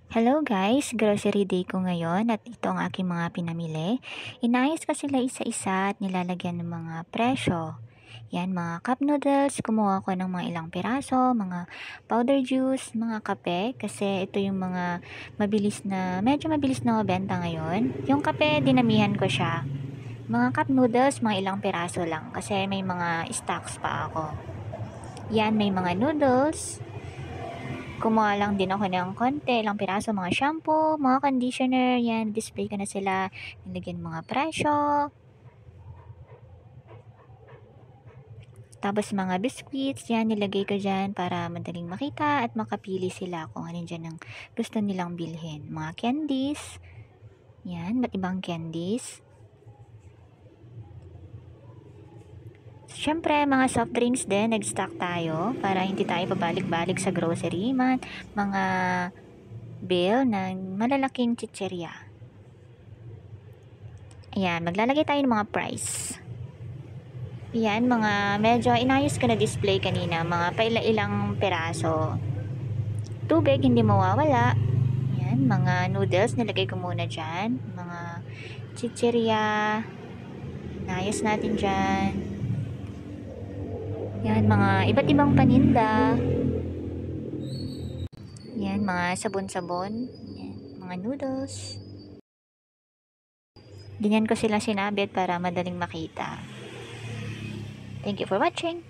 Hello guys, grocery day ko ngayon at ito ang aking mga pinamili. Inayos ko sila isa-isa at nilalagyan ng mga presyo. Yan, mga cup noodles, kumuha ko ng mga ilang piraso, mga powder juice, mga kape, kasi ito yung mga medyo mabilis na mabenta ngayon. Yung kape, dinamihan ko siya. Mga cup noodles, mga ilang piraso lang, kasi may mga stocks pa ako. Yan, may mga noodles. Kumuha lang din ako ng konti, ilang piraso, mga shampoo, mga conditioner, yan, display ko na sila, nilagyan mga presyo. Tapos mga biscuits, yan, nilagay ko dyan para madaling makita at makapili sila kung ano dyan ang gusto nilang bilhin. Mga candies, yan, ba't ibang candies. Siyempre, mga soft drinks din, nag-stock tayo para hindi tayo pabalik-balik sa grocery, mga bill ng malalaking chicherya. Ayan, maglalagay tayo ng mga price. Ayan, medyo inayos ko na display kanina, mga paila-ilang peraso. Tubig, hindi mawawala. Ayan, mga noodles, nilagay ko muna dyan. Mga chichirya, inayos natin dyan. Ayan, mga iba't ibang paninda. Ayan, mga sabon-sabon. Ayan, mga noodles. Ganyan ko sila sinabit para madaling makita. Thank you for watching.